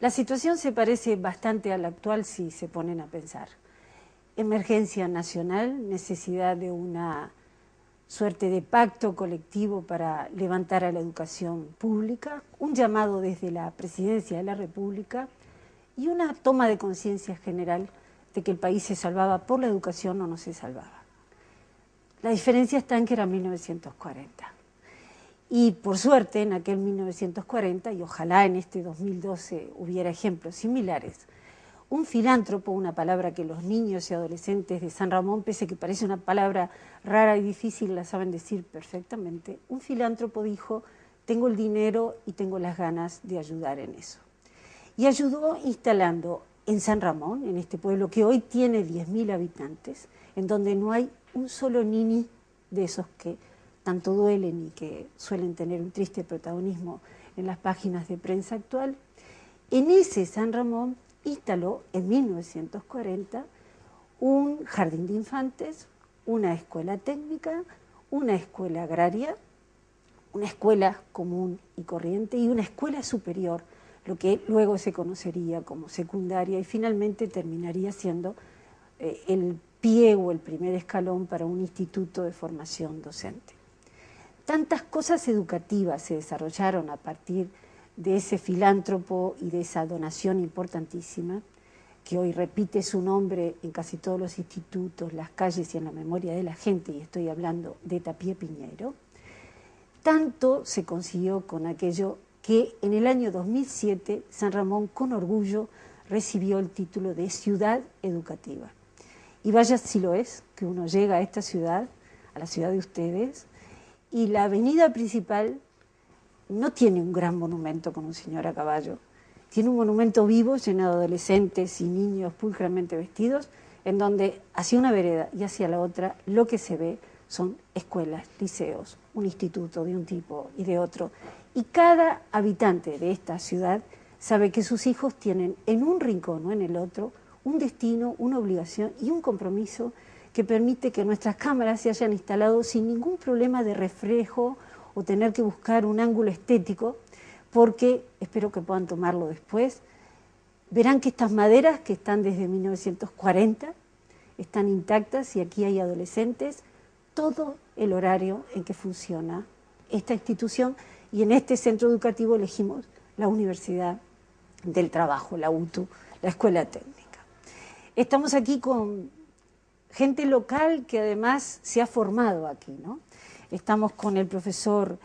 La situación se parece bastante a la actual si se ponen a pensar. Emergencia nacional, necesidad de una suerte de pacto colectivo para levantar a la educación pública, un llamado desde la Presidencia de la República y una toma de conciencia general de que el país se salvaba por la educación o no se salvaba. La diferencia está en que era 1940. Y por suerte, en aquel 1940, y ojalá en este 2012 hubiera ejemplos similares, un filántropo, una palabra que los niños y adolescentes de San Ramón, pese que parece una palabra rara y difícil, la saben decir perfectamente, un filántropo dijo, tengo el dinero y tengo las ganas de ayudar en eso. Y ayudó instalando en San Ramón, en este pueblo que hoy tiene 10.000 habitantes, en donde no hay un solo niño de esos que tanto duelen y que suelen tener un triste protagonismo en las páginas de prensa actual, en ese San Ramón instaló en 1940 un jardín de infantes, una escuela técnica, una escuela agraria, una escuela común y corriente y una escuela superior, lo que luego se conocería como secundaria y finalmente terminaría siendo el pie o el primer escalón para un instituto de formación docente. Tantas cosas educativas se desarrollaron a partir de ese filántropo y de esa donación importantísima, que hoy repite su nombre en casi todos los institutos, las calles y en la memoria de la gente, y estoy hablando de Tapié Piñeiro. Tanto se consiguió con aquello que en el año 2007 San Ramón con orgullo recibió el título de ciudad educativa. Y vaya si lo es, que uno llega a esta ciudad, a la ciudad de ustedes, y la avenida principal no tiene un gran monumento con un señor a caballo, tiene un monumento vivo lleno de adolescentes y niños pulcramente vestidos, en donde hacia una vereda y hacia la otra lo que se ve son escuelas, liceos, un instituto de un tipo y de otro. Y cada habitante de esta ciudad sabe que sus hijos tienen en un rincón o en el otro un destino, una obligación y un compromiso que permite que nuestras cámaras se hayan instalado sin ningún problema de reflejo o tener que buscar un ángulo estético, porque, espero que puedan tomarlo después, verán que estas maderas que están desde 1940 están intactas y aquí hay adolescentes, todo el horario en que funciona esta institución y en este centro educativo elegimos la Universidad del Trabajo, la UTU, la Escuela Técnica. Estamos aquí con gente local que además se ha formado aquí, ¿no? Estamos con el profesor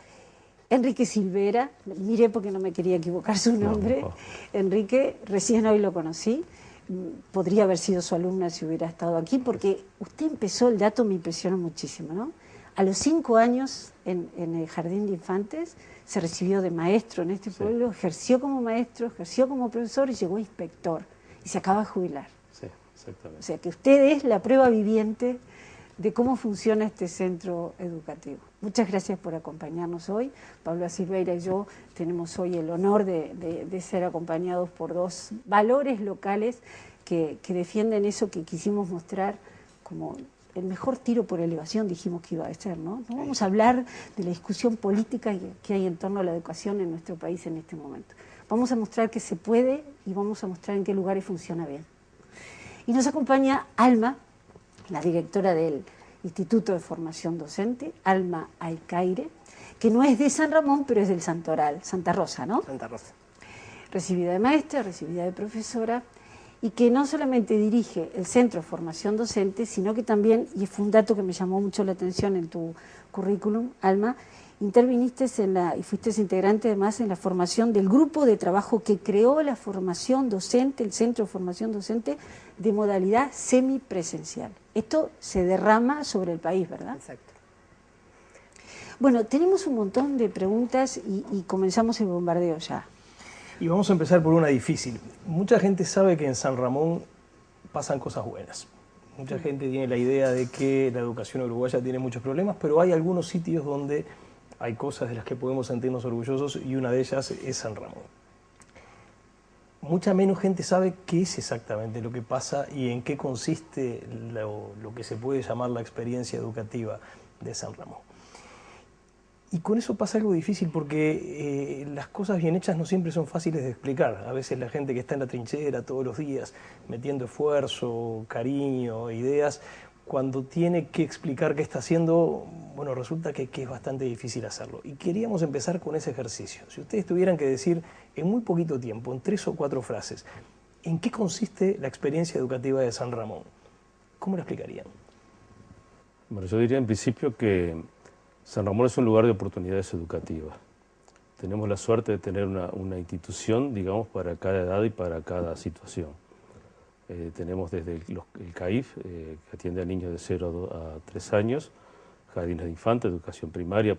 Enrique Silvera, miré porque no me quería equivocar su nombre. No. Enrique, recién hoy lo conocí, podría haber sido su alumna si hubiera estado aquí, porque usted empezó, el dato me impresionó muchísimo, ¿no? A los 5 años en el Jardín de Infantes se recibió de maestro en este pueblo, ejerció como maestro, ejerció como profesor y llegó a inspector y se acaba de jubilar. Sí, exactamente. O sea que usted es la prueba viviente de cómo funciona este centro educativo. Muchas gracias por acompañarnos hoy. Pablo Silveira y yo tenemos hoy el honor de ser acompañados por dos valores locales que defienden eso que quisimos mostrar como el mejor tiro por elevación, dijimos que iba a ser, ¿no? No vamos a hablar de la discusión política que hay en torno a la educación en nuestro país en este momento. Vamos a mostrar que se puede y vamos a mostrar en qué lugares funciona bien. Y nos acompaña Alma, la directora del Instituto de Formación Docente, Alma Alcaire, que no es de San Ramón, pero es del Santoral, Santa Rosa, ¿no? Santa Rosa. Recibida de maestra, recibida de profesora, y que no solamente dirige el Centro de Formación Docente, sino que también, y fue un dato que me llamó mucho la atención en tu currículum, Alma, interviniste y fuiste integrante además en la formación del grupo de trabajo que creó la formación docente, el Centro de Formación Docente, de modalidad semipresencial. Esto se derrama sobre el país, ¿verdad? Exacto. Bueno, tenemos un montón de preguntas y comenzamos el bombardeo ya. Y vamos a empezar por una difícil. Mucha gente sabe que en San Ramón pasan cosas buenas. Mucha gente tiene la idea de que la educación uruguaya tiene muchos problemas, pero hay algunos sitios donde hay cosas de las que podemos sentirnos orgullosos y una de ellas es San Ramón. Mucha menos gente sabe qué es exactamente lo que pasa y en qué consiste lo que se puede llamar la experiencia educativa de San Ramón. Y con eso pasa algo difícil porque las cosas bien hechas no siempre son fáciles de explicar. A veces la gente que está en la trinchera todos los días, metiendo esfuerzo, cariño, ideas, cuando tiene que explicar qué está haciendo, bueno, resulta que es bastante difícil hacerlo. Y queríamos empezar con ese ejercicio. Si ustedes tuvieran que decir en muy poquito tiempo, en 3 o 4 frases, ¿en qué consiste la experiencia educativa de San Ramón? ¿Cómo lo explicarían? Bueno, yo diría en principio que San Ramón es un lugar de oportunidades educativas. Tenemos la suerte de tener una institución, digamos, para cada edad y para cada situación. Tenemos desde el CAIF, que atiende a niños de 0 a 3 años, jardines de infantes, educación primaria,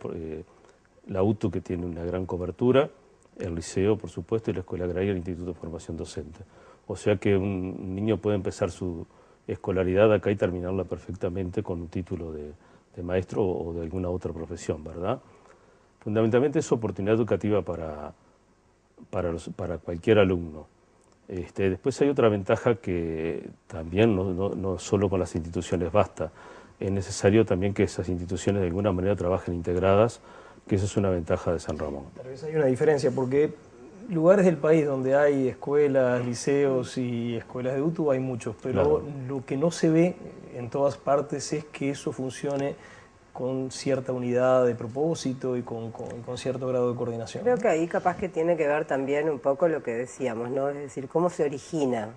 la UTU, que tiene una gran cobertura, el liceo, por supuesto, y la escuela agraria y el Instituto de Formación Docente. O sea que un niño puede empezar su escolaridad acá y terminarla perfectamente con un título de maestro o de alguna otra profesión, ¿verdad? Fundamentalmente es oportunidad educativa para cualquier alumno. Después hay otra ventaja que también no solo con las instituciones basta, es necesario también que esas instituciones de alguna manera trabajen integradas, que esa es una ventaja de San Ramón. Tal vez hay una diferencia porque lugares del país donde hay escuelas, liceos y escuelas de UTU hay muchos, pero claro, lo que no se ve en todas partes es que eso funcione con cierta unidad de propósito y con cierto grado de coordinación. Creo que ahí capaz que tiene que ver también un poco lo que decíamos, ¿no? Es decir, cómo se origina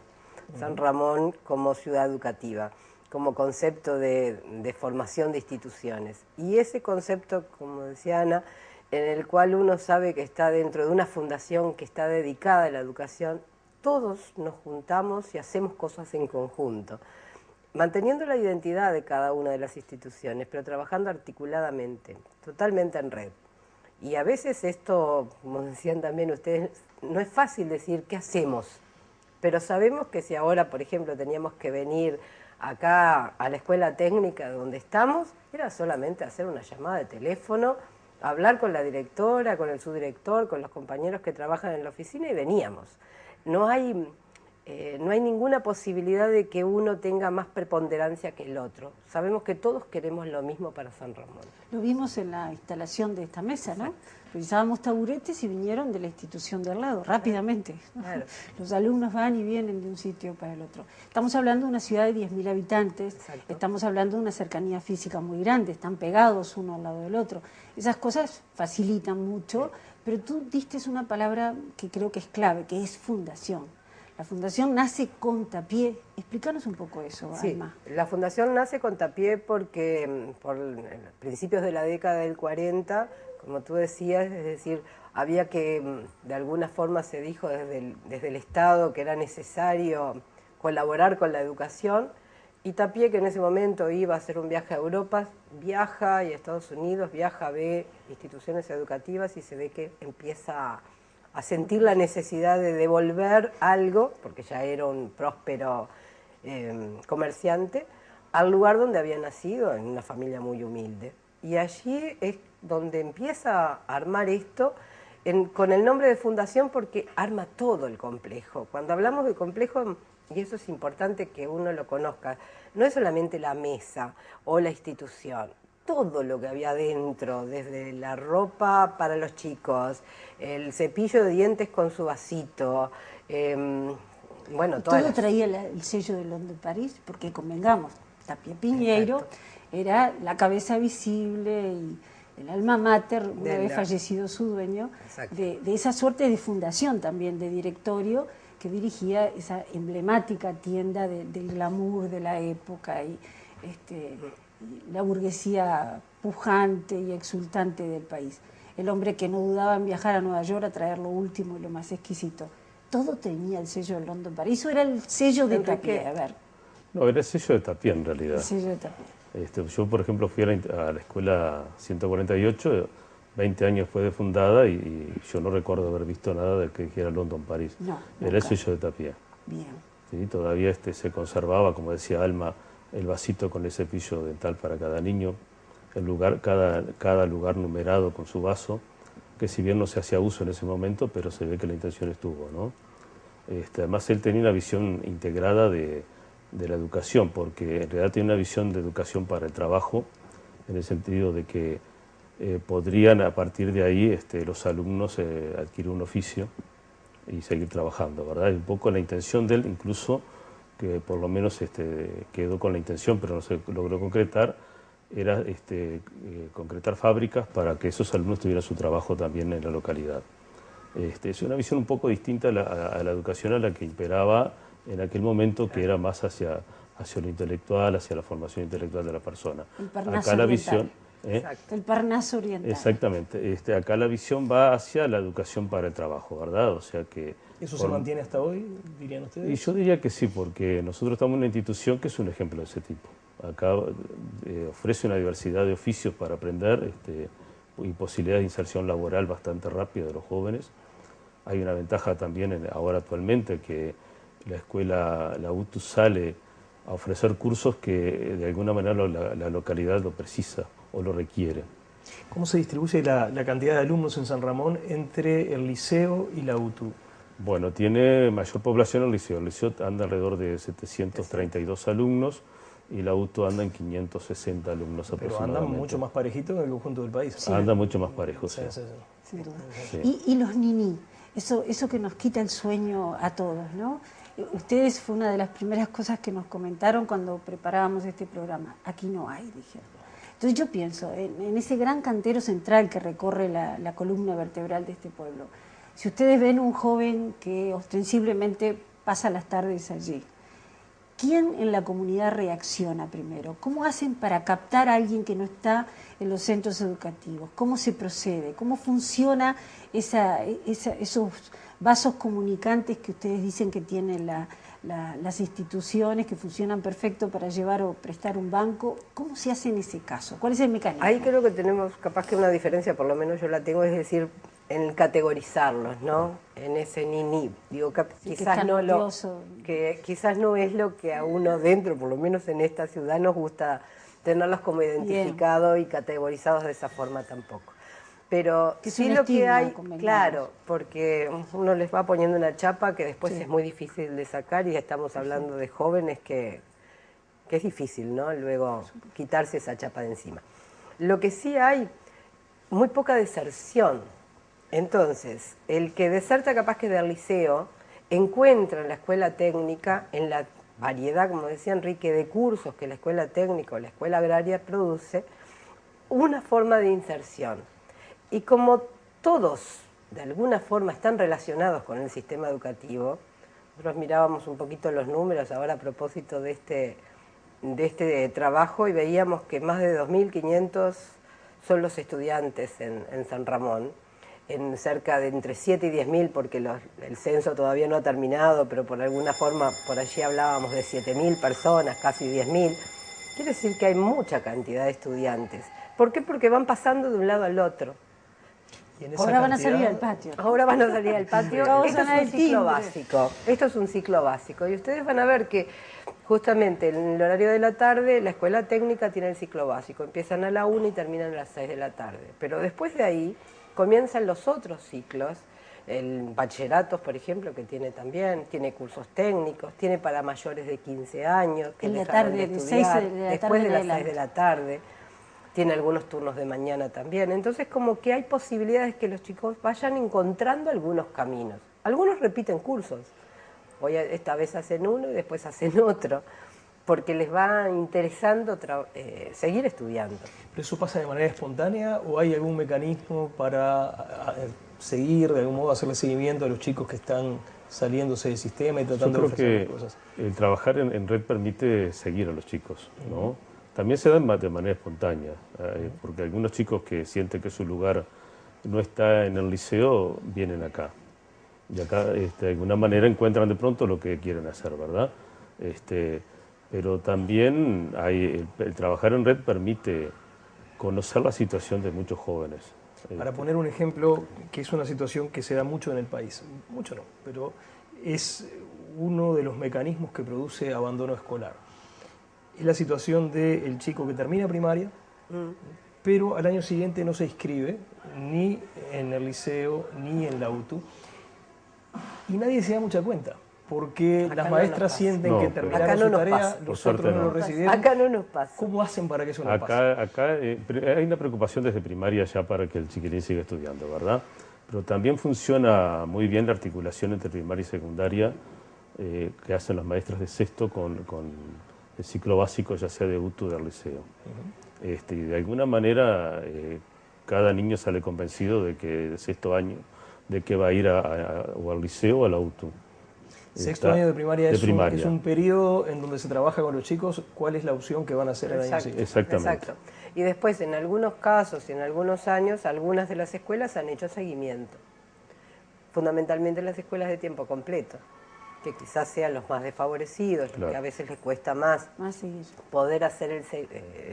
San Ramón como ciudad educativa, como concepto de formación de instituciones. Y ese concepto, como decía Ana, en el cual uno sabe que está dentro de una fundación que está dedicada a la educación, todos nos juntamos y hacemos cosas en conjunto, manteniendo la identidad de cada una de las instituciones, pero trabajando articuladamente, totalmente en red. Y a veces esto, como decían también ustedes, no es fácil decir qué hacemos, pero sabemos que si ahora, por ejemplo, teníamos que venir acá a la escuela técnica donde estamos, era solamente hacer una llamada de teléfono, hablar con la directora, con el subdirector, con los compañeros que trabajan en la oficina y veníamos. No hay ninguna posibilidad de que uno tenga más preponderancia que el otro. Sabemos que todos queremos lo mismo para San Ramón. Lo vimos en la instalación de esta mesa, ¿no? Utilizábamos taburetes y vinieron de la institución de al lado, rápidamente. Claro. Los alumnos van y vienen de un sitio para el otro. Estamos hablando de una ciudad de 10.000 habitantes, Exacto. Estamos hablando de una cercanía física muy grande, están pegados uno al lado del otro. Esas cosas facilitan mucho, pero tú diste una palabra que creo que es clave, que es fundación. La fundación nace con Tapié. Explícanos un poco eso, Alma. Sí, la fundación nace con Tapié porque por principios de la década del 40, como tú decías, es decir, había que, de alguna forma se dijo desde el Estado que era necesario colaborar con la educación, y Tapié, que en ese momento iba a hacer un viaje a Europa, viaja y a Estados Unidos, viaja, ve instituciones educativas y se ve que empieza a sentir la necesidad de devolver algo, porque ya era un próspero comerciante, al lugar donde había nacido, en una familia muy humilde. Y allí es donde empieza a armar esto con el nombre de fundación, porque arma todo el complejo. Cuando hablamos de complejo, y eso es importante que uno lo conozca, no es solamente la mesa o la institución, todo lo que había dentro, desde la ropa para los chicos, el cepillo de dientes con su vasito, bueno, todo traía el sello de London París, porque convengamos, Tapié Piñeiro era la cabeza visible y el alma mater, una vez fallecido su dueño, de esa suerte de fundación también, de directorio, que dirigía esa emblemática tienda del glamour de la época y la burguesía pujante y exultante del país. El hombre que no dudaba en viajar a Nueva York a traer lo último y lo más exquisito. Todo tenía el sello de London Paris. Eso era el sello de Tapié. A ver. No, era el sello de Tapié en realidad. El sello de Tapié. Yo, por ejemplo, fui a la escuela 148, 20 años después de fundada, y yo no recuerdo haber visto nada de que dijera London Paris. No, era el sello de Tapié. Bien. ¿Sí? Todavía se conservaba, como decía Alma, el vasito con el cepillo dental para cada niño, cada lugar numerado con su vaso, que si bien no se hacía uso en ese momento, pero se ve que la intención estuvo, ¿no? Además, él tenía una visión integrada de la educación, porque en realidad tenía una visión de educación para el trabajo, en el sentido de que podrían a partir de ahí los alumnos adquirir un oficio y seguir trabajando, ¿verdad? Y un poco la intención de él, incluso que por lo menos quedó con la intención, pero no se logró concretar, era concretar fábricas para que esos alumnos tuvieran su trabajo también en la localidad. Es una visión un poco distinta a la educación a la que imperaba en aquel momento, que era más hacia lo intelectual, hacia la formación intelectual de la persona. El Parnaso acá la oriental. visión, Exacto. El Parnaso oriental. Exactamente. Acá la visión va hacia la educación para el trabajo, ¿verdad? O sea que... ¿Eso se mantiene hasta hoy, dirían ustedes? Y yo diría que sí, porque nosotros estamos en una institución que es un ejemplo de ese tipo. Acá ofrece una diversidad de oficios para aprender y posibilidades de inserción laboral bastante rápida de los jóvenes. Hay una ventaja también ahora actualmente que la UTU sale a ofrecer cursos que de alguna manera la localidad lo precisa o lo requiere. ¿Cómo se distribuye la cantidad de alumnos en San Ramón entre el liceo y la UTU? Bueno, tiene mayor población el liceo. El liceo anda alrededor de 732 alumnos y la UTU anda en 560 alumnos aproximadamente. Pero andan mucho más parejitos que en el conjunto del país. Sí. Anda mucho más parejo, sí. Sin duda. Sí. Y los niní, eso que nos quita el sueño a todos, ¿no? Ustedes fue una de las primeras cosas que nos comentaron cuando preparábamos este programa. Aquí no hay, dijeron. Entonces yo pienso en ese gran cantero central que recorre la columna vertebral de este pueblo. Si ustedes ven un joven que ostensiblemente pasa las tardes allí, ¿quién en la comunidad reacciona primero? ¿Cómo hacen para captar a alguien que no está en los centros educativos? ¿Cómo se procede? ¿Cómo funciona esos vasos comunicantes que ustedes dicen que tienen las instituciones, que funcionan perfecto para llevar o prestar un banco? ¿Cómo se hace en ese caso? ¿Cuál es el mecanismo? Ahí creo que tenemos capaz que una diferencia, por lo menos yo la tengo, es decir, en categorizarlos, ¿no? En ese ni. Digo, quizás no es lo que a uno dentro, por lo menos en esta ciudad, nos gusta tenerlos como identificados y categorizados de esa forma tampoco. Pero sí lo que hay, claro, porque uno les va poniendo una chapa que después es muy difícil de sacar y estamos hablando de jóvenes que es difícil, ¿no? Luego quitarse esa chapa de encima. Lo que sí hay, muy poca deserción. Entonces, el que deserta capaz que del liceo, encuentra en la escuela técnica, en la variedad, como decía Enrique, de cursos que la escuela técnica o la escuela agraria produce, una forma de inserción. Y como todos, de alguna forma, están relacionados con el sistema educativo, nosotros mirábamos un poquito los números ahora a propósito de este trabajo y veíamos que más de 2.500 son los estudiantes en San Ramón, en cerca de entre 7 y 10.000, porque el censo todavía no ha terminado, pero por alguna forma por allí hablábamos de 7.000 personas, casi 10.000. Quiere decir que hay mucha cantidad de estudiantes. ¿Por qué? Porque van pasando de un lado al otro. Ahora van a salir al patio. Ahora van a salir al patio. Esto es un ciclo básico. Esto es un ciclo básico. Y ustedes van a ver que justamente en el horario de la tarde la escuela técnica tiene el ciclo básico. Empiezan a la 1 y terminan a las 6 de la tarde. Pero después de ahí comienzan los otros ciclos. El bachillerato, por ejemplo, que tiene también, tiene cursos técnicos, tiene para mayores de 15 años. Que en la tarde, de 6 de la después tarde de las 6 de la tarde. Tiene algunos turnos de mañana también. Entonces, como que hay posibilidades que los chicos vayan encontrando algunos caminos. Algunos repiten cursos. Esta vez hacen uno y después hacen otro, porque les va interesando seguir estudiando. ¿Pero eso pasa de manera espontánea o hay algún mecanismo para seguir, de algún modo, hacerle seguimiento a los chicos que están saliéndose del sistema y tratando de ofrecer cosas? El trabajar en red permite seguir a los chicos, ¿no? También se da de manera espontánea, porque algunos chicos que sienten que su lugar no está en el liceo, vienen acá. Y acá, de alguna manera, encuentran de pronto lo que quieren hacer, ¿verdad? Pero también el trabajar en red permite conocer la situación de muchos jóvenes. Para poner un ejemplo, que es una situación que se da mucho en el país, mucho no, pero es uno de los mecanismos que produce abandono escolar. Es la situación del chico que termina primaria, pero al año siguiente no se inscribe ni en el liceo ni en la UTU, y nadie se da mucha cuenta. porque Acá las no maestras nos pasa. sienten No, que pero- terminaron Acá no su nos tarea, pasa. Por los suerte otros no no. lo recibieron. Acá no nos pasa. ¿Cómo hacen para que eso no pase? Acá hay una preocupación desde primaria ya para que el chiquilín siga estudiando, ¿verdad? Pero también funciona muy bien la articulación entre primaria y secundaria que hacen las maestras de sexto con el ciclo básico, ya sea de UTU o del liceo. Y de alguna manera cada niño sale convencido de que de sexto año, de que va a ir o al liceo o a la UTU. Sexto año de primaria, es primaria. un periodo en donde se trabaja con los chicos cuál es la opción que van a hacer el año Exacto, siguiente. Exactamente. exacto. Y después, en algunos casos y en algunos años, algunas de las escuelas han hecho seguimiento. Fundamentalmente las escuelas de tiempo completo, que quizás sean los más desfavorecidos, Claro. que a veces les cuesta más Más seguir. poder hacer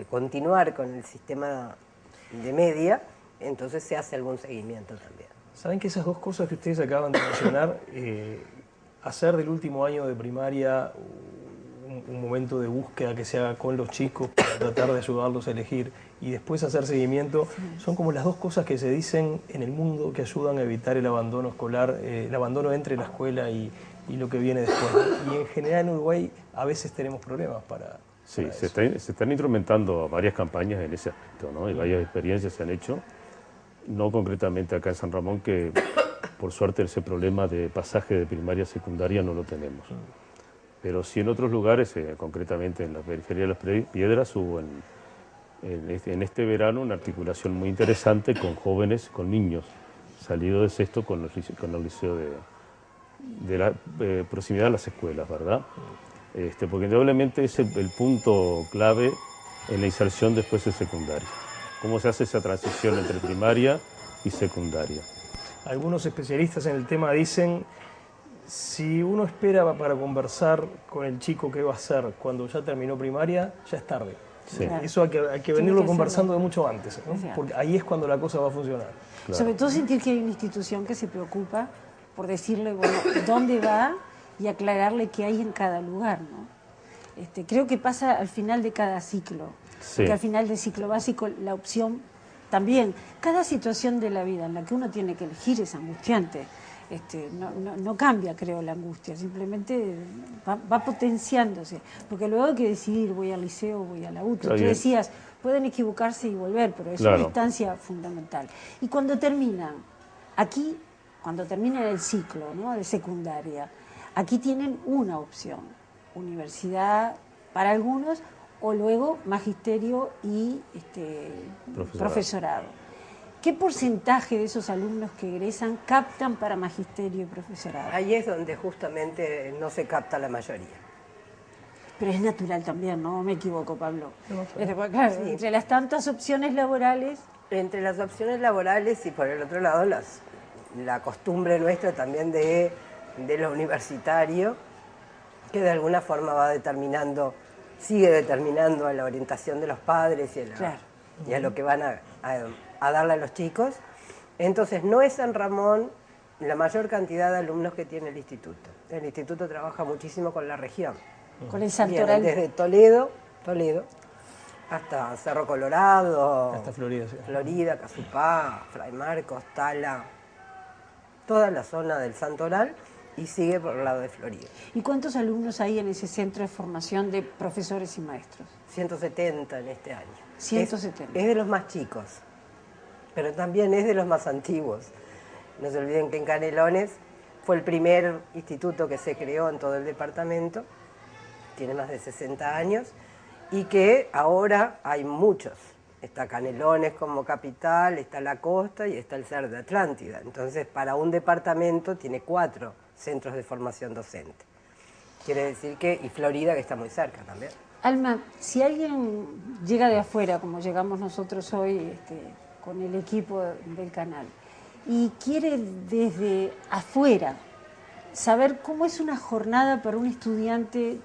continuar con el sistema de media, entonces se hace algún seguimiento también. ¿Saben que esas dos cosas que ustedes acaban de mencionar, hacer del último año de primaria un momento de búsqueda que se haga con los chicos para tratar de ayudarlos a elegir y después hacer seguimiento, son como las dos cosas que se dicen en el mundo que ayudan a evitar el abandono escolar, el abandono entre la escuela y lo que viene después? Y en general en Uruguay a veces tenemos problemas para... Sí, para se eso. están instrumentando varias campañas en ese aspecto, ¿no? Y varias experiencias se han hecho, no concretamente acá en San Ramón, que por suerte ese problema de pasaje de primaria a secundaria no lo tenemos. Pero sí en otros lugares, concretamente en la periferia de las Piedras, hubo en este verano una articulación muy interesante con jóvenes, con niños, salidos de sexto con el liceo de la proximidad a las escuelas, ¿verdad? Porque indudablemente es el punto clave en la inserción después de secundaria. ¿Cómo se hace esa transición entre primaria y secundaria? Algunos especialistas en el tema dicen, si uno espera para conversar con el chico qué va a hacer cuando ya terminó primaria, ya es tarde. Sí. Claro. Eso hay que Tiene venirlo que conversando hacerlo. de mucho antes, ¿no? Exacto. Porque ahí es cuando la cosa va a funcionar. Claro. Sobre todo sentir que hay una institución que se preocupa por decirle, bueno, dónde va y aclararle qué hay en cada lugar, ¿no? Creo que pasa al final de cada ciclo, Sí. porque al final del ciclo básico la opción también, cada situación de la vida en la que uno tiene que elegir es angustiante. No cambia, creo, la angustia, simplemente va potenciándose, porque luego hay que decidir, voy al liceo o voy a la UTU. Claro, Tú y- decías, pueden equivocarse y volver, pero es Claro. una instancia fundamental. Y cuando terminan, aquí, cuando terminan el ciclo, ¿no?, de secundaria, aquí tienen una opción, universidad para algunos, o luego magisterio y profesorado. ¿Qué porcentaje de esos alumnos que egresan captan para magisterio y profesorado? Ahí es donde justamente no se capta la mayoría. Pero es natural también, ¿no? Me equivoco, Pablo. Porque, claro, entre las tantas opciones laborales... Entre las opciones laborales y por el otro lado la costumbre nuestra también de lo universitario, que de alguna forma va determinando, sigue determinando a la orientación de los padres y a lo que van a darle a los chicos. Entonces no es San Ramón la mayor cantidad de alumnos que tiene el instituto. El instituto trabaja muchísimo con la región. Con el Vienen Santoral. desde Toledo, hasta Cerro Colorado, Hasta Florida, sí. Florida, Casupá, Fray Marcos, Tala, toda la zona del Santoral y sigue por el lado de Florida. ¿Y cuántos alumnos hay en ese centro de formación de profesores y maestros? 170 en este año. 170. Es de los más chicos, pero también es de los más antiguos. No se olviden que en Canelones fue el primer instituto que se creó en todo el departamento, tiene más de 60 años, y que ahora hay muchos. Está Canelones como capital, está la costa y está el Ser de Atlántida. Entonces, para un departamento tiene 4 centros de formación docente. Quiere decir que, y Florida que está muy cerca también. Alma, si alguien llega de afuera, como llegamos nosotros hoy con el equipo del canal, y quiere desde afuera saber cómo es una jornada para un estudiante,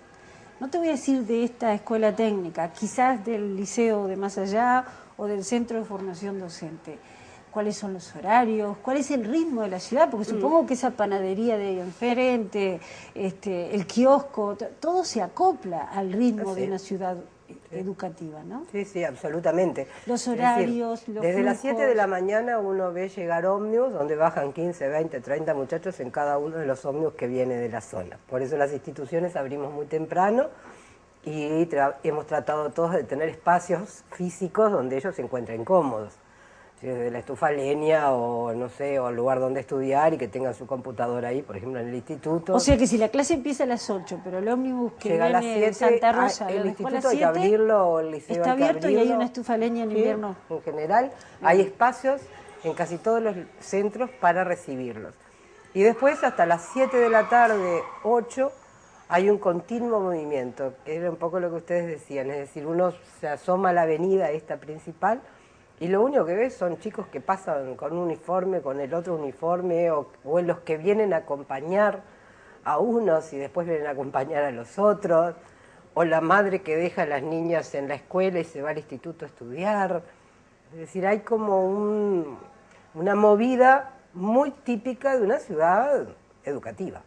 no te voy a decir de esta escuela técnica, quizás del liceo de más allá o del centro de formación docente, cuáles son los horarios, cuál es el ritmo de la ciudad, porque supongo que esa panadería de ahí enfrente, el kiosco, todo se acopla al ritmo de una ciudad educativa, ¿no? Sí, sí, absolutamente. Los Es decir, horarios, los desde las flujos. 7 de la mañana uno ve llegar ómnibus donde bajan 15, 20, 30 muchachos en cada uno de los ómnibus que viene de la zona. Por eso las instituciones abrimos muy temprano y hemos tratado todos de tener espacios físicos donde ellos se encuentren cómodos. Desde la estufa a leña o no sé, o el lugar donde estudiar y que tengan su computadora ahí, por ejemplo en el instituto. O sea que si la clase empieza a las 8, pero el ómnibus que Llega a las viene de 7, Santa Rosa el lo dejó a las instituto hay que 7, abrirlo, o el liceo está hay que abierto y hay abrirlo. una estufa a leña en Sí, invierno. en general hay espacios en casi todos los centros para recibirlos. Y después hasta las 7 de la tarde, 8, hay un continuo movimiento, que era un poco lo que ustedes decían, es decir, uno se asoma a la avenida esta principal y lo único que ves son chicos que pasan con un uniforme, con el otro uniforme, o en los que vienen a acompañar a unos y después vienen a acompañar a los otros, o la madre que deja a las niñas en la escuela y se va al instituto a estudiar. Es decir, hay como una movida muy típica de una ciudad educativa.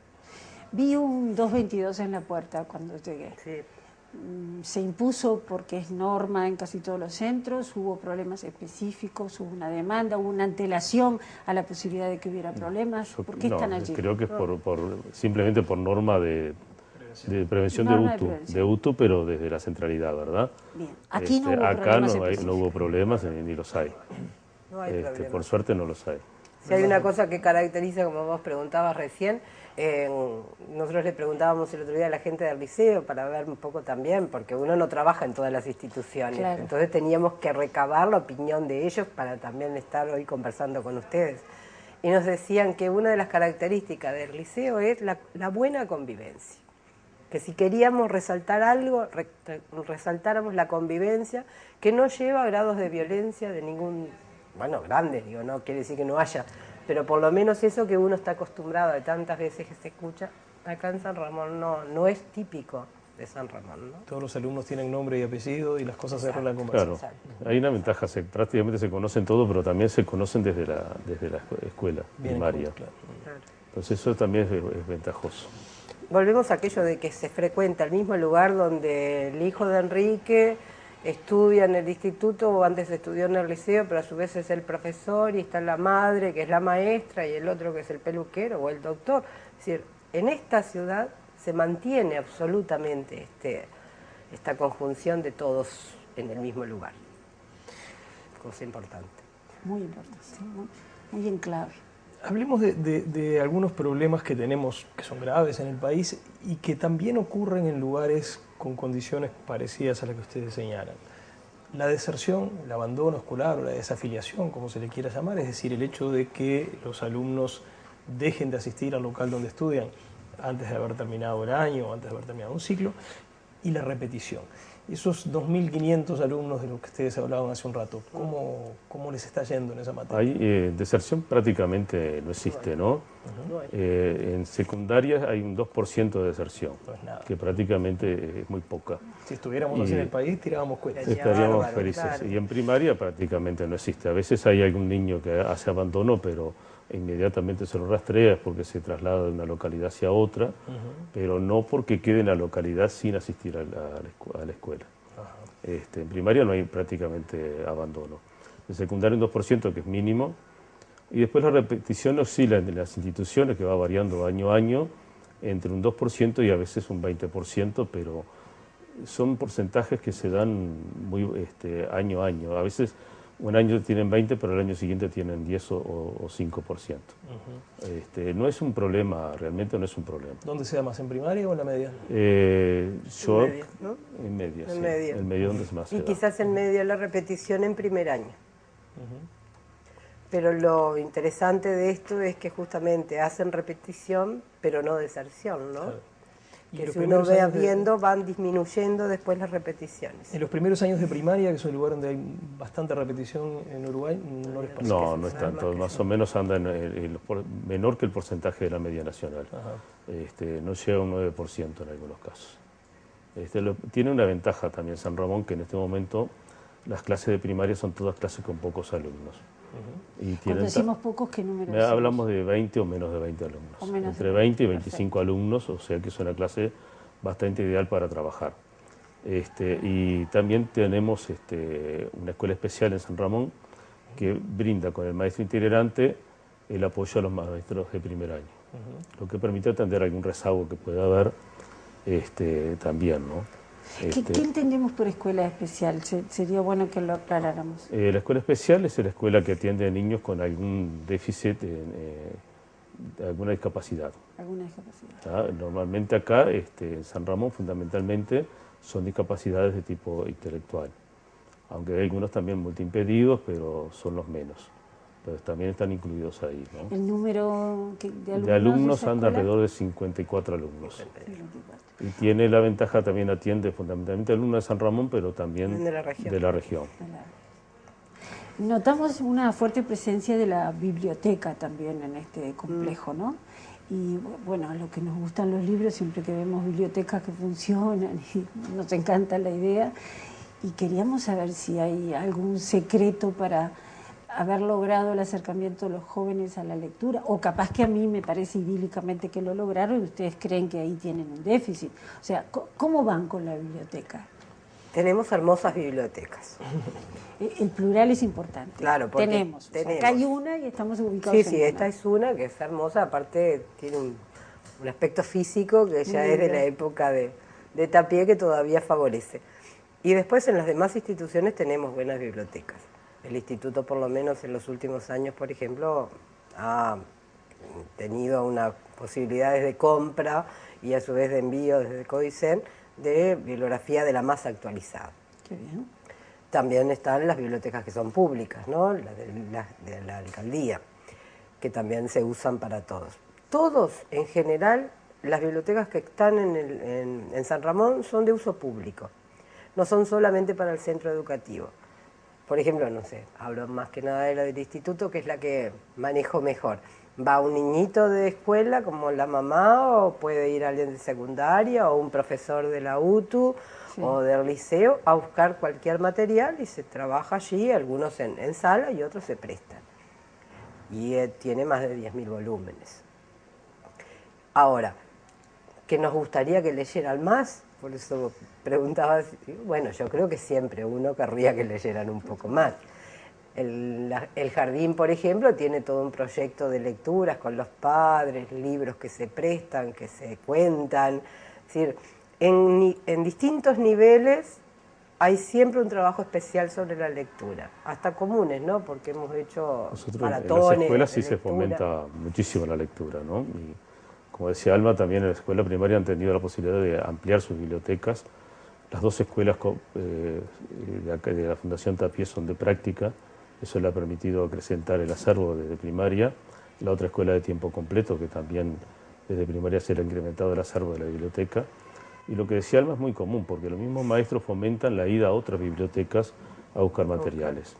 Vi un 222 en la puerta cuando llegué. Sí. Se impuso porque es norma en casi todos los centros, hubo problemas específicos, hubo una demanda, hubo una antelación a la posibilidad de que hubiera problemas. ¿Por qué están allí? Creo que es simplemente por norma de prevención de Norma de UTU, prevención. pero desde la centralidad, ¿verdad? Bien, aquí no hubo acá problemas no específicos. hubo problemas ni los hay. No hay problema. Por suerte no los hay. Si hay una cosa que caracteriza, como vos preguntabas recién, nosotros le preguntábamos el otro día a la gente del liceo para ver un poco también, porque uno no trabaja en todas las instituciones, Claro. entonces teníamos que recabar la opinión de ellos para también estar hoy conversando con ustedes. Y nos decían que una de las características del liceo es la buena convivencia, que si queríamos resaltar algo, resaltáramos la convivencia, que no lleva a grados de violencia de ningún, bueno, grande, digo, no quiere decir que no haya, pero por lo menos eso que uno está acostumbrado de tantas veces que se escucha, acá en San Ramón no es típico de San Ramón, ¿no? Todos los alumnos tienen nombre y apellido y las cosas se arreglan con Claro, base. hay una ventaja, prácticamente se conocen todos, pero también se conocen desde la escuela Bien, primaria. claro. Entonces eso también es ventajoso. Volvemos a aquello de que se frecuenta el mismo lugar donde el hijo de Enrique estudia en el instituto o antes estudió en el liceo, pero a su vez es el profesor y está la madre que es la maestra y el otro que es el peluquero o el doctor. Es decir, en esta ciudad se mantiene absolutamente esta conjunción de todos en el mismo lugar. Cosa importante. Muy importante, muy en clave. Hablemos de algunos problemas que tenemos, que son graves en el país y que también ocurren en lugares con condiciones parecidas a las que ustedes señalan. La deserción, el abandono escolar o la desafiliación, como se le quiera llamar, es decir, el hecho de que los alumnos dejen de asistir al local donde estudian antes de haber terminado el año o antes de haber terminado un ciclo, y la repetición. Esos 2.500 alumnos de los que ustedes hablaban hace un rato, ¿cómo les está yendo en esa materia? Deserción prácticamente no existe, ¿no? En secundaria hay un 2% de deserción, No es nada. que prácticamente es muy poca. Si estuviéramos así en el país, tirábamos cuentas. Estaríamos bárbaro, felices. claro. Y en primaria prácticamente no existe. A veces hay algún niño que hace abandono, pero inmediatamente se lo rastrea porque se traslada de una localidad hacia otra, pero no porque quede en la localidad sin asistir a la escuela. En primaria no hay prácticamente abandono. En secundaria un 2%, que es mínimo, y después la repetición oscila en las instituciones, que va variando año a año, entre un 2% y a veces un 20%, pero son porcentajes que se dan muy año a año. A veces un año tienen 20, pero el año siguiente tienen 10 o 5%. No es un problema, realmente no es un problema. ¿Dónde se da más, en primaria o en la media? Yo, En media, ¿no? en media, En sí. media. En media donde más se Y da. quizás en medio la repetición en primer año. Pero lo interesante de esto es que justamente hacen repetición, pero no deserción, ¿no? Claro. Y Que los si uno primeros vea años de- viendo, van disminuyendo después las repeticiones. En los primeros años de primaria, que es un lugar donde hay bastante repetición en Uruguay, ¿no les pasa? No, no es tanto, más o menos anda menor que el porcentaje de la media nacional. No llega a un 9% en algunos casos. Tiene una ventaja también San Ramón, que en este momento las clases de primaria son todas clases con pocos alumnos. Y Cuando decimos pocos, ¿qué número decimos? hablamos de 20 o menos de 20 alumnos. O menos Entre de 20 y 20, 25 alumnos, o sea que es una clase bastante ideal para trabajar. Y también tenemos una escuela especial en San Ramón que brinda con el maestro itinerante el apoyo a los maestros de primer año, lo que permite atender algún rezago que pueda haber también, ¿no? ¿Qué entendemos por escuela especial? Sería bueno que lo aclaráramos. La escuela especial es la escuela que atiende a niños con algún déficit, alguna discapacidad. ¿Alguna discapacidad? ¿Tá? Normalmente acá, en San Ramón, fundamentalmente, son discapacidades de tipo intelectual. Aunque hay algunos también multiimpedidos, pero son los menos. Pero también están incluidos ahí, ¿no? ¿El número de alumnos? De alumnos anda escuela? alrededor de 54 alumnos. 54. Y tiene la ventaja, también atiende fundamentalmente alumnos de San Ramón, pero también de la región. de la región. Notamos una fuerte presencia de la biblioteca también en este complejo, ¿no? Y bueno, a lo que nos gustan los libros, siempre que vemos bibliotecas que funcionan, y nos encanta la idea, y queríamos saber si hay algún secreto para haber logrado el acercamiento de los jóvenes a la lectura, o capaz que a mí me parece idílicamente que lo lograron y ustedes creen que ahí tienen un déficit. O sea, ¿cómo van con la biblioteca? Tenemos hermosas bibliotecas. El plural es importante. Claro, porque tenemos. O sea, acá hay una y estamos ubicados Sí, en sí, una. esta es una que es hermosa, aparte tiene un aspecto físico que ya es de la época de Tapié, que todavía favorece. Y después en las demás instituciones tenemos buenas bibliotecas. El instituto, por lo menos en los últimos años, por ejemplo, ha tenido unas posibilidades de compra y a su vez de envío desde Codicen de bibliografía de la más actualizada. Qué bien. También están las bibliotecas que son públicas, ¿no? Las de la alcaldía, que también se usan para todos. Todos, en general, las bibliotecas que están en San Ramón son de uso público, no son solamente para el centro educativo. Por ejemplo, no sé, hablo más que nada de la del instituto, que es la que manejo mejor. Va un niñito de escuela como la mamá, o puede ir alguien de secundaria, o un profesor de la UTU, sí, o del liceo, a buscar cualquier material y se trabaja allí, algunos en sala y otros se prestan. Y tiene más de 10.000 volúmenes. Ahora, ¿que nos gustaría que leyeran más? Por eso preguntaba, bueno, yo creo que siempre uno querría que leyeran un poco más. El jardín, por ejemplo, tiene todo un proyecto de lecturas con los padres, libros que se prestan, que se cuentan. Es decir, en distintos niveles hay siempre un trabajo especial sobre la lectura, hasta comunes, ¿no? Porque hemos hecho maratones. En las escuelas sí se fomenta muchísimo la lectura, ¿no? Y como decía Alma, también en la escuela primaria han tenido la posibilidad de ampliar sus bibliotecas. Las dos escuelas de la Fundación Tapié son de práctica, eso le ha permitido acrecentar el acervo desde primaria. La otra escuela de tiempo completo, que también desde primaria se le ha incrementado el acervo de la biblioteca. Y lo que decía Alma es muy común, porque los mismos maestros fomentan la ida a otras bibliotecas a buscar materiales.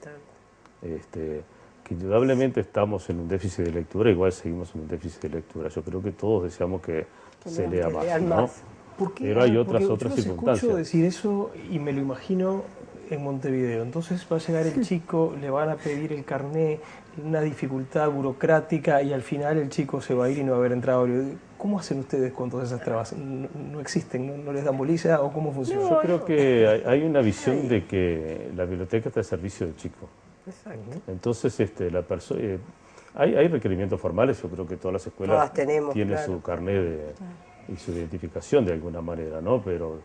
Que indudablemente estamos en un déficit de lectura, igual seguimos en un déficit de lectura. Yo creo que todos deseamos que se lea más, ¿no? Pero hay otras circunstancias. Yo escucho decir eso y me lo imagino en Montevideo. Entonces va a llegar el chico, le van a pedir el carné, una dificultad burocrática y al final el chico se va a ir y no va a haber entrado. ¿Cómo hacen ustedes con todas esas trabas? ¿No existen? ¿No les dan bolilla? ¿O cómo funciona? Yo creo que hay una visión de que la biblioteca está al servicio del chico. Exacto. Entonces, hay requerimientos formales, yo creo que todas las escuelas tienen claro, su carnet y su identificación de alguna manera, ¿no? Pero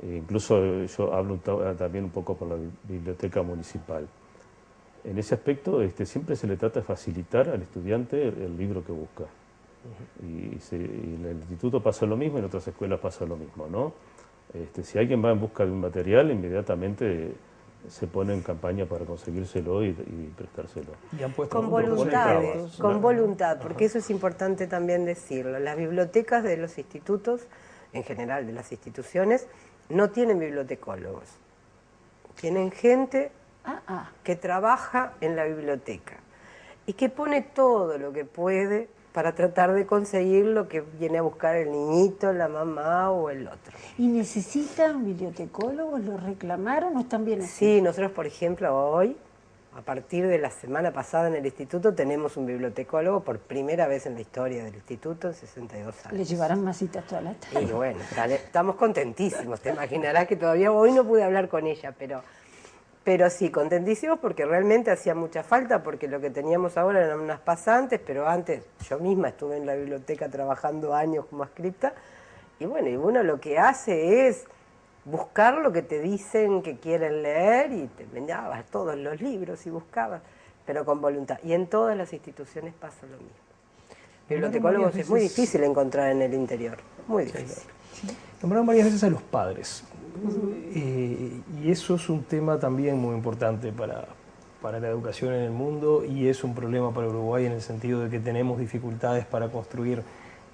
incluso yo hablo también un poco por la biblioteca municipal. En ese aspecto siempre se le trata de facilitar al estudiante el libro que busca. Y en el instituto pasa lo mismo, en otras escuelas pasa lo mismo, ¿no? Si alguien va en busca de un material, inmediatamente se pone en campaña para conseguírselo y prestárselo. ¿Y han puesto con voluntad, porque eso es importante también decirlo. Las bibliotecas de los institutos, en general de las instituciones, no tienen bibliotecólogos. Tienen gente que trabaja en la biblioteca y que pone todo lo que puede para tratar de conseguir lo que viene a buscar el niñito, la mamá o el otro. ¿Y necesitan bibliotecólogos? ¿Lo reclamaron o están bien así? Sí, nosotros, por ejemplo, hoy a partir de la semana pasada en el instituto tenemos un bibliotecólogo por primera vez en la historia del instituto en 62 años. Le llevarán masitas toda la tarde. Y bueno, estamos contentísimos, te imaginarás que todavía hoy no pude hablar con ella, pero sí, contentísimos porque realmente hacía mucha falta, porque lo que teníamos ahora eran unas pasantes, pero antes yo misma estuve en la biblioteca trabajando años como adscripta, y uno lo que hace es buscar lo que te dicen que quieren leer y te vendabas todos los libros y buscabas, pero con voluntad. Y en todas las instituciones pasa lo mismo. Bibliotecólogos es muy difícil encontrar en el interior, muy difícil. Nombraron varias veces a los padres. Y eso es un tema también muy importante para la educación en el mundo, y es un problema para Uruguay en el sentido de que tenemos dificultades para construir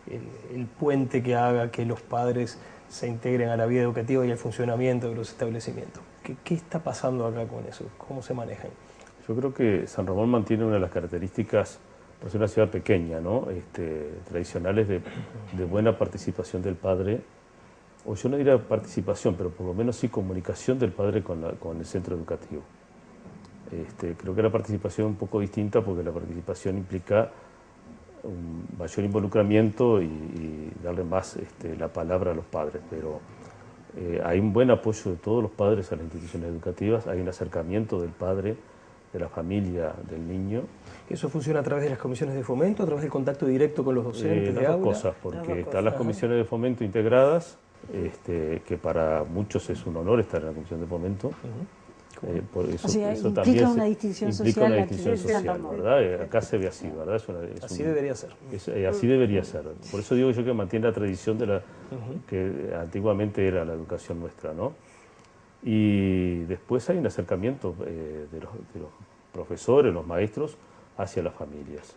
el puente que haga que los padres se integren a la vida educativa y al funcionamiento de los establecimientos. ¿Qué está pasando acá con eso? ¿Cómo se manejan? Yo creo que San Ramón mantiene una de las características, por ser una ciudad pequeña, ¿no? Tradicionales de buena participación del padre, o yo no diría participación, pero por lo menos sí comunicación del padre con el centro educativo. Creo que la participación es un poco distinta, porque la participación implica un mayor involucramiento y darle más la palabra a los padres, pero hay un buen apoyo de todos los padres a las instituciones educativas, hay un acercamiento del padre, de la familia, del niño. ¿Eso funciona a través de las comisiones de fomento, a través del contacto directo con los docentes de las aula? dos cosas, porque están las comisiones de fomento integradas, que para muchos es un honor estar en la comisión de fomento. Por eso, o sea, eso implica también una distinción implica social, una distinción social, ¿verdad? Acá se ve así, ¿verdad? Así debería ser. Así debería ser. Por eso digo yo que mantiene la tradición de que antiguamente era la educación nuestra, ¿no? Y después hay un acercamiento de los profesores, los maestros, hacia las familias,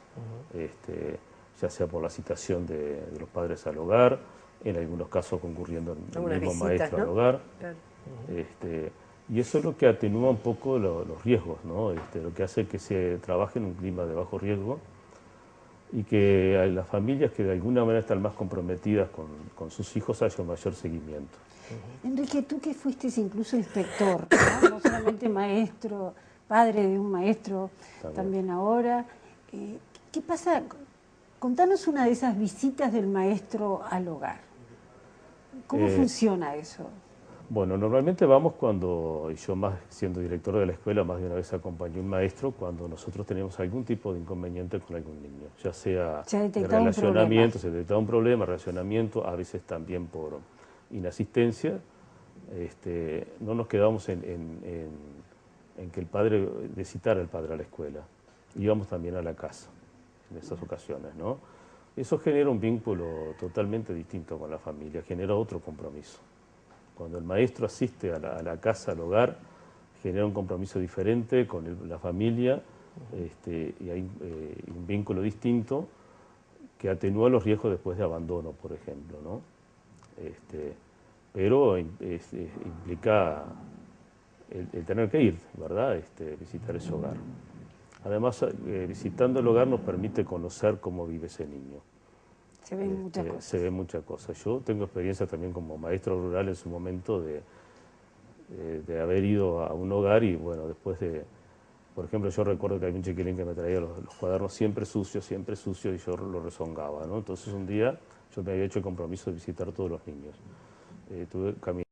ya sea por la citación de los padres al hogar, en algunos casos concurriendo el mismo maestro, ¿no?, al hogar. Claro. Y eso es lo que atenúa un poco los riesgos, ¿no? Lo que hace que se trabaje en un clima de bajo riesgo, y que las familias que de alguna manera están más comprometidas con sus hijos haya un mayor seguimiento. Enrique, tú que fuiste incluso inspector, no solamente maestro, padre de un maestro también ahora, ¿qué pasa? Contanos una de esas visitas del maestro al hogar. ¿Cómo funciona eso? Bueno, normalmente vamos cuando, y yo más siendo director de la escuela, más de una vez acompañé a un maestro cuando nosotros teníamos algún tipo de inconveniente con algún niño, ya sea de relacionamiento, se detectaba un problema, relacionamiento, a veces también por inasistencia. No nos quedábamos en que el padre, de citar al padre a la escuela, íbamos también a la casa en esas ocasiones, ¿no? Eso genera un vínculo totalmente distinto con la familia, genera otro compromiso. Cuando el maestro asiste a la casa, al hogar, genera un compromiso diferente con la familia, y hay un vínculo distinto que atenúa los riesgos después de abandono, por ejemplo, ¿no? Pero implica el tener que ir, ¿verdad? Visitar ese hogar. Además, visitando el hogar nos permite conocer cómo vive ese niño. Se ven muchas cosas. Se ven muchas cosas. Yo tengo experiencia también como maestro rural en su momento de haber ido a un hogar y, bueno, después de... Por ejemplo, yo recuerdo que había un chiquilín que me traía los cuadernos siempre sucios, y yo lo rezongaba, ¿no? Entonces un día yo me había hecho el compromiso de visitar todos los niños. Tuve caminando